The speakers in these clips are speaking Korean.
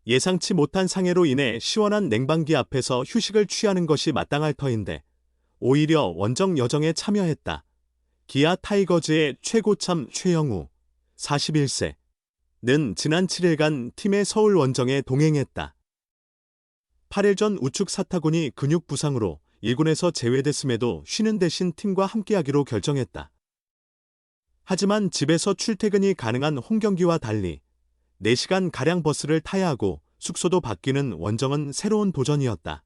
예상치 못한 상해로 인해 시원한 냉방기 앞에서 휴식을 취하는 것이 마땅할 터인데 오히려 원정 여정에 참여했다. 기아 타이거즈의 최고참 최영우, 41세는 지난 7일간 팀의 서울 원정에 동행했다. 8일 전 우측 사타구니 근육 부상으로 1군에서 제외됐음에도 쉬는 대신 팀과 함께하기로 결정했다. 하지만 집에서 출퇴근이 가능한 홈경기와 달리 4시간가량 버스를 타야 하고 숙소도 바뀌는 원정은 새로운 도전이었다.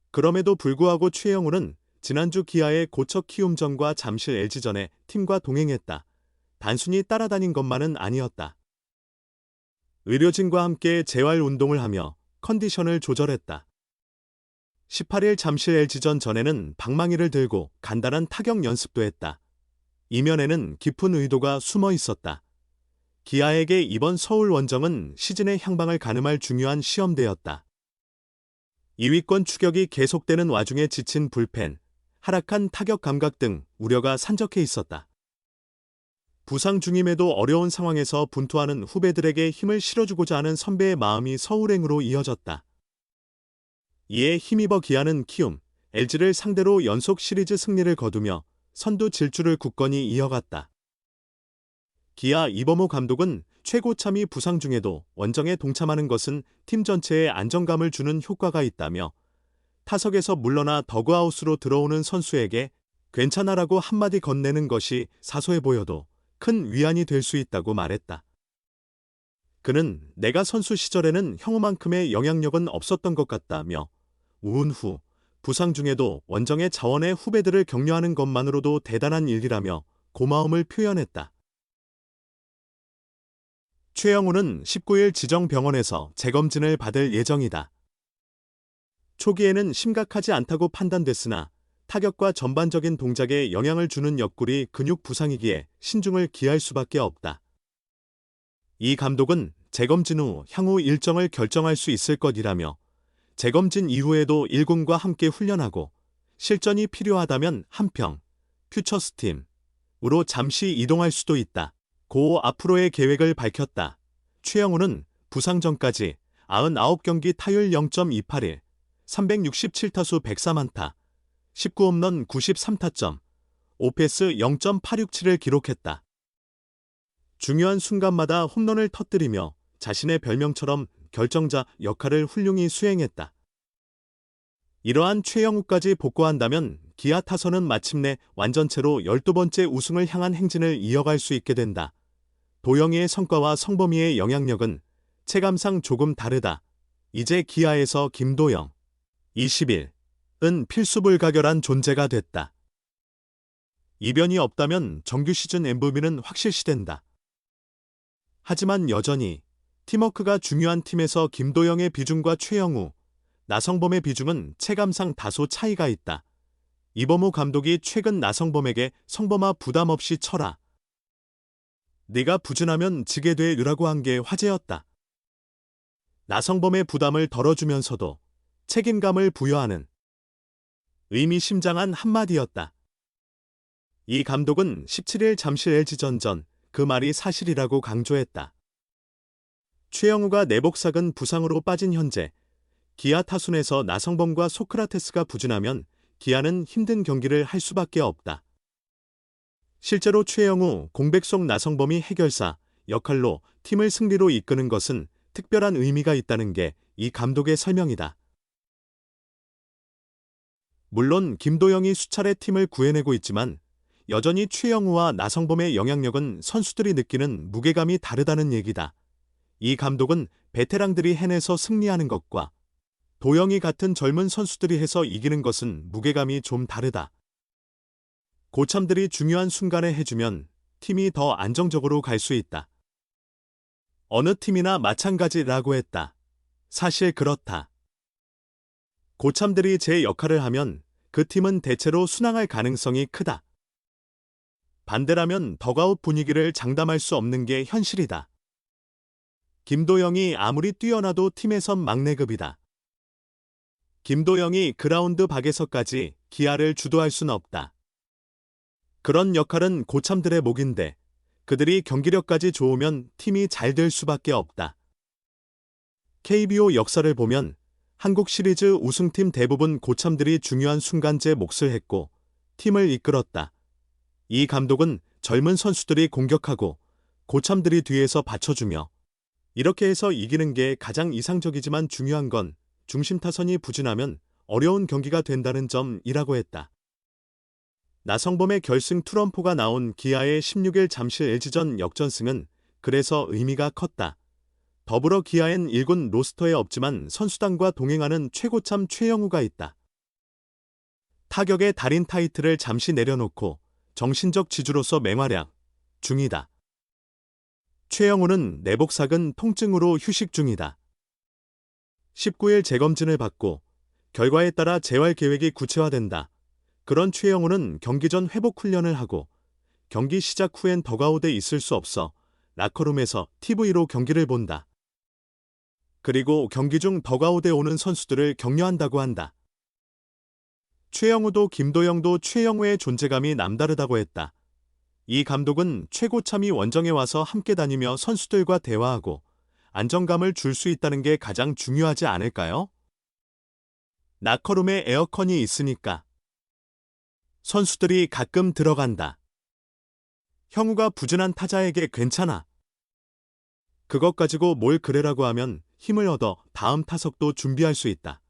그럼에도 불구하고 최영우는 지난주 기아의 고척 키움전과 잠실 LG전에 팀과 동행했다. 단순히 따라다닌 것만은 아니었다. 의료진과 함께 재활 운동을 하며 컨디션을 조절했다. 18일 잠실 LG전 전에는 방망이를 들고 간단한 타격 연습도 했다. 이면에는 깊은 의도가 숨어 있었다. 기아에게 이번 서울 원정은 시즌의 향방을 가늠할 중요한 시험대였다. 2위권 추격이 계속되는 와중에 지친 불펜, 하락한 타격 감각 등 우려가 산적해 있었다. 부상 중임에도 어려운 상황에서 분투하는 후배들에게 힘을 실어주고자 하는 선배의 마음이 서울행으로 이어졌다. 이에 힘입어 기아는 키움, LG를 상대로 연속 시리즈 승리를 거두며 선두 질주를 굳건히 이어갔다. 기아 이범호 감독은 최고참이 부상 중에도 원정에 동참하는 것은 팀 전체에 안정감을 주는 효과가 있다며 타석에서 물러나 더그아웃으로 들어오는 선수에게 괜찮아라고 한마디 건네는 것이 사소해 보여도 큰 위안이 될 수 있다고 말했다. 그는 내가 선수 시절에는 형우만큼의 영향력은 없었던 것 같다며 우은 후 부상 중에도 원정의 자원의 후배들을 격려하는 것만으로도 대단한 일이라며 고마움을 표현했다. 최영우는 19일 지정병원에서 재검진을 받을 예정이다. 초기에는 심각하지 않다고 판단됐으나 타격과 전반적인 동작에 영향을 주는 옆구리 근육 부상이기에 신중을 기할 수밖에 없다. 이 감독은 재검진 후 향후 일정을 결정할 수 있을 것이라며 재검진 이후에도 1군과 함께 훈련하고 실전이 필요하다면 한평, 퓨처스팀으로 잠시 이동할 수도 있다. 고 앞으로의 계획을 밝혔다. 최영우는 부상 전까지 99경기 타율 0.281, 367타수 104안타, 19홈런 93타점, 오패스 0.867을 기록했다. 중요한 순간마다 홈런을 터뜨리며 자신의 별명처럼 결정자 역할을 훌륭히 수행했다. 이러한 최영우까지 복구한다면 기아 타선은 마침내 완전체로 12번째 우승을 향한 행진을 이어갈 수 있게 된다. 도영이의 성과와 성범이의 영향력은 체감상 조금 다르다. 이제 기아에서 김도영, 20일은 필수불가결한 존재가 됐다. 이변이 없다면 정규 시즌 MVP는 확실시된다. 하지만 여전히 팀워크가 중요한 팀에서 김도영의 비중과 최영우, 나성범의 비중은 체감상 다소 차이가 있다. 이범호 감독이 최근 나성범에게 성범아 부담 없이 쳐라. 네가 부진하면 지게 돼라고 한 게 화제였다. 나성범의 부담을 덜어주면서도 책임감을 부여하는 의미심장한 한마디였다. 이 감독은 17일 잠실 LG전 전 그 말이 사실이라고 강조했다. 최영우가 내복삭은 부상으로 빠진 현재 기아 타순에서 나성범과 소크라테스가 부진하면 기아는 힘든 경기를 할 수밖에 없다. 실제로 최영우, 공백속 나성범이 해결사 역할로 팀을 승리로 이끄는 것은 특별한 의미가 있다는 게 이 감독의 설명이다. 물론 김도영이 수차례 팀을 구해내고 있지만 여전히 최영우와 나성범의 영향력은 선수들이 느끼는 무게감이 다르다는 얘기다. 이 감독은 베테랑들이 해내서 승리하는 것과 도영이 같은 젊은 선수들이 해서 이기는 것은 무게감이 좀 다르다. 고참들이 중요한 순간에 해주면 팀이 더 안정적으로 갈 수 있다. 어느 팀이나 마찬가지라고 했다. 사실 그렇다. 고참들이 제 역할을 하면 그 팀은 대체로 순항할 가능성이 크다. 반대라면 더그아웃 분위기를 장담할 수 없는 게 현실이다. 김도영이 아무리 뛰어나도 팀에선 막내급이다. 김도영이 그라운드 밖에서까지 기아를 주도할 수는 없다. 그런 역할은 고참들의 몫인데 그들이 경기력까지 좋으면 팀이 잘 될 수밖에 없다. KBO 역사를 보면 한국 시리즈 우승팀 대부분 고참들이 중요한 순간제 몫을 했고 팀을 이끌었다. 이 감독은 젊은 선수들이 공격하고 고참들이 뒤에서 받쳐주며 이렇게 해서 이기는 게 가장 이상적이지만 중요한 건 중심 타선이 부진하면 어려운 경기가 된다는 점이라고 했다. 나성범의 결승 투런포가 나온 기아의 16일 잠실 LG전 역전승은 그래서 의미가 컸다. 더불어 기아엔 1군 로스터에 없지만 선수단과 동행하는 최고참 최영우가 있다. 타격의 달인 타이틀을 잠시 내려놓고 정신적 지주로서 맹활약 중이다. 최영우는 내복삭은 통증으로 휴식 중이다. 19일 재검진을 받고 결과에 따라 재활 계획이 구체화된다. 그런 최영우는 경기 전 회복 훈련을 하고 경기 시작 후엔 더가웃에 있을 수 없어 라커룸에서 TV로 경기를 본다. 그리고 경기 중 더가웃에 오는 선수들을 격려한다고 한다. 최영우도 김도영도 최영우의 존재감이 남다르다고 했다. 이 감독은 최고참이 원정에 와서 함께 다니며 선수들과 대화하고 안정감을 줄 수 있다는 게 가장 중요하지 않을까요? 라커룸에 에어컨이 있으니까. 선수들이 가끔 들어간다. 형우가 부진한 타자에게 괜찮아. 그것 가지고 뭘 그래라고 하면 힘을 얻어 다음 타석도 준비할 수 있다.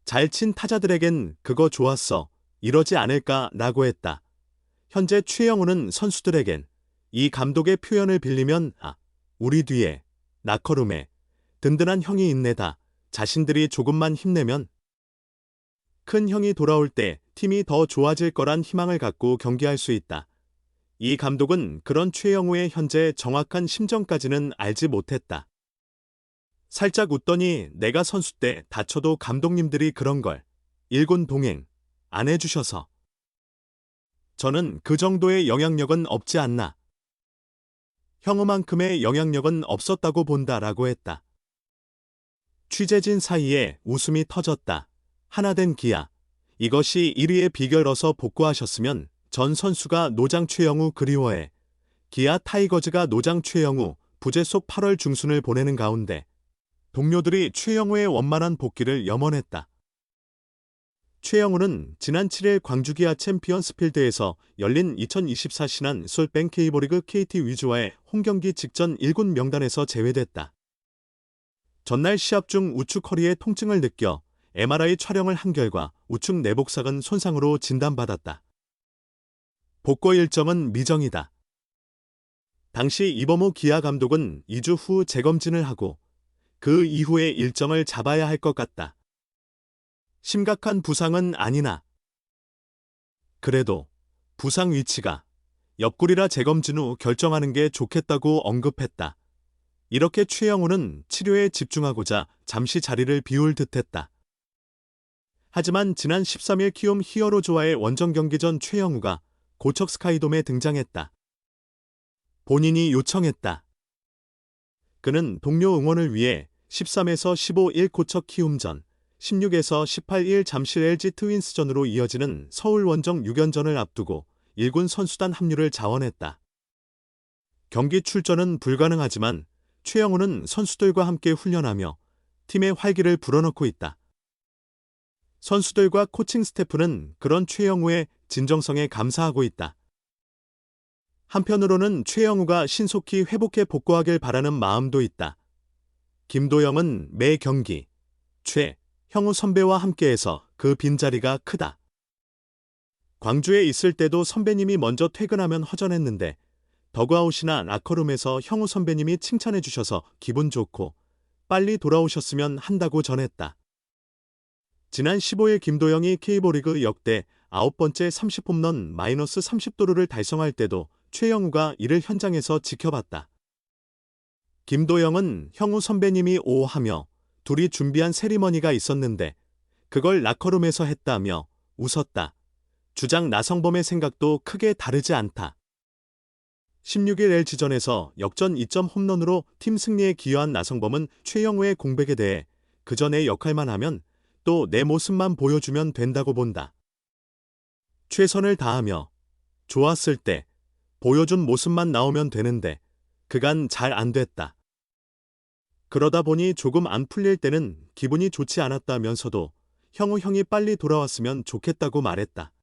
잘 친 타자들에겐 그거 좋았어. 이러지 않을까라고 했다. 현재 최영우는 선수들에겐 이 감독의 표현을 빌리면 우리 뒤에 라커룸에 든든한 형이 있네다. 자신들이 조금만 힘내면 큰 형이 돌아올 때 팀이 더 좋아질 거란 희망을 갖고 경기할 수 있다. 이 감독은 그런 최영우의 현재 정확한 심정까지는 알지 못했다. 살짝 웃더니 내가 선수 때 다쳐도 감독님들이 그런 걸 1군 동행 안 해주셔서 저는 그 정도의 영향력은 없지 않나. 형우만큼의 영향력은 없었다고 본다라고 했다. 취재진 사이에 웃음이 터졌다. 하나된 기아. 이것이 1위의 비결어서 복구하셨으면 전 선수가 노장 최영우 그리워해. 기아 타이거즈가 노장 최영우 부재 속 8월 중순을 보내는 가운데 동료들이 최영우의 원만한 복귀를 염원했다. 최영우는 지난 7일 광주 기아 챔피언스필드에서 열린 2024 신한 솔뱅 K리그 KT 위즈와의 홈경기 직전 1군 명단에서 제외됐다. 전날 시합 중 우측 허리에 통증을 느껴 MRI 촬영을 한 결과 우측 내복삭은 손상으로 진단받았다. 복구 일정은 미정이다. 당시 이범호 기아 감독은 2주 후 재검진을 하고 그 이후에 일정을 잡아야 할 것 같다. 심각한 부상은 아니나. 그래도 부상 위치가 옆구리라 재검진 후 결정하는 게 좋겠다고 언급했다. 이렇게 최영우는 치료에 집중하고자 잠시 자리를 비울 듯했다. 하지만 지난 13일 키움 히어로즈와의 원정 경기 전 최영우가 고척 스카이돔에 등장했다. 본인이 요청했다. 그는 동료 응원을 위해 13에서 15일 고척 키움전, 16에서 18일 잠실 LG 트윈스전으로 이어지는 서울 원정 6연전을 앞두고 1군 선수단 합류를 자원했다. 경기 출전은 불가능하지만 최영우는 선수들과 함께 훈련하며 팀의 활기를 불어넣고 있다. 선수들과 코칭 스태프는 그런 최영우의 진정성에 감사하고 있다. 한편으로는 최영우가 신속히 회복해 복구하길 바라는 마음도 있다. 김도영은 매 경기 최형우 선배와 함께해서 그 빈자리가 크다. 광주에 있을 때도 선배님이 먼저 퇴근하면 허전했는데 더그아웃이나 라커룸에서 형우 선배님이 칭찬해 주셔서 기분 좋고 빨리 돌아오셨으면 한다고 전했다. 지난 15일 김도영이 K리그 역대 9번째 30홈런 -30도루를 달성할 때도 최영우가 이를 현장에서 지켜봤다. 김도영은 형우 선배님이 하며 둘이 준비한 세리머니가 있었는데 그걸 라커룸에서 했다며 웃었다. 주장 나성범의 생각도 크게 다르지 않다. 16일 LG전에서 역전 2점 홈런으로 팀 승리에 기여한 나성범은 최영우의 공백에 대해 그저 내 역할만 하면 또 내 모습만 보여주면 된다고 본다. 최선을 다하며 좋았을 때 보여준 모습만 나오면 되는데 그간 잘 안 됐다. 그러다 보니 조금 안 풀릴 때는 기분이 좋지 않았다면서도 형이 빨리 돌아왔으면 좋겠다고 말했다.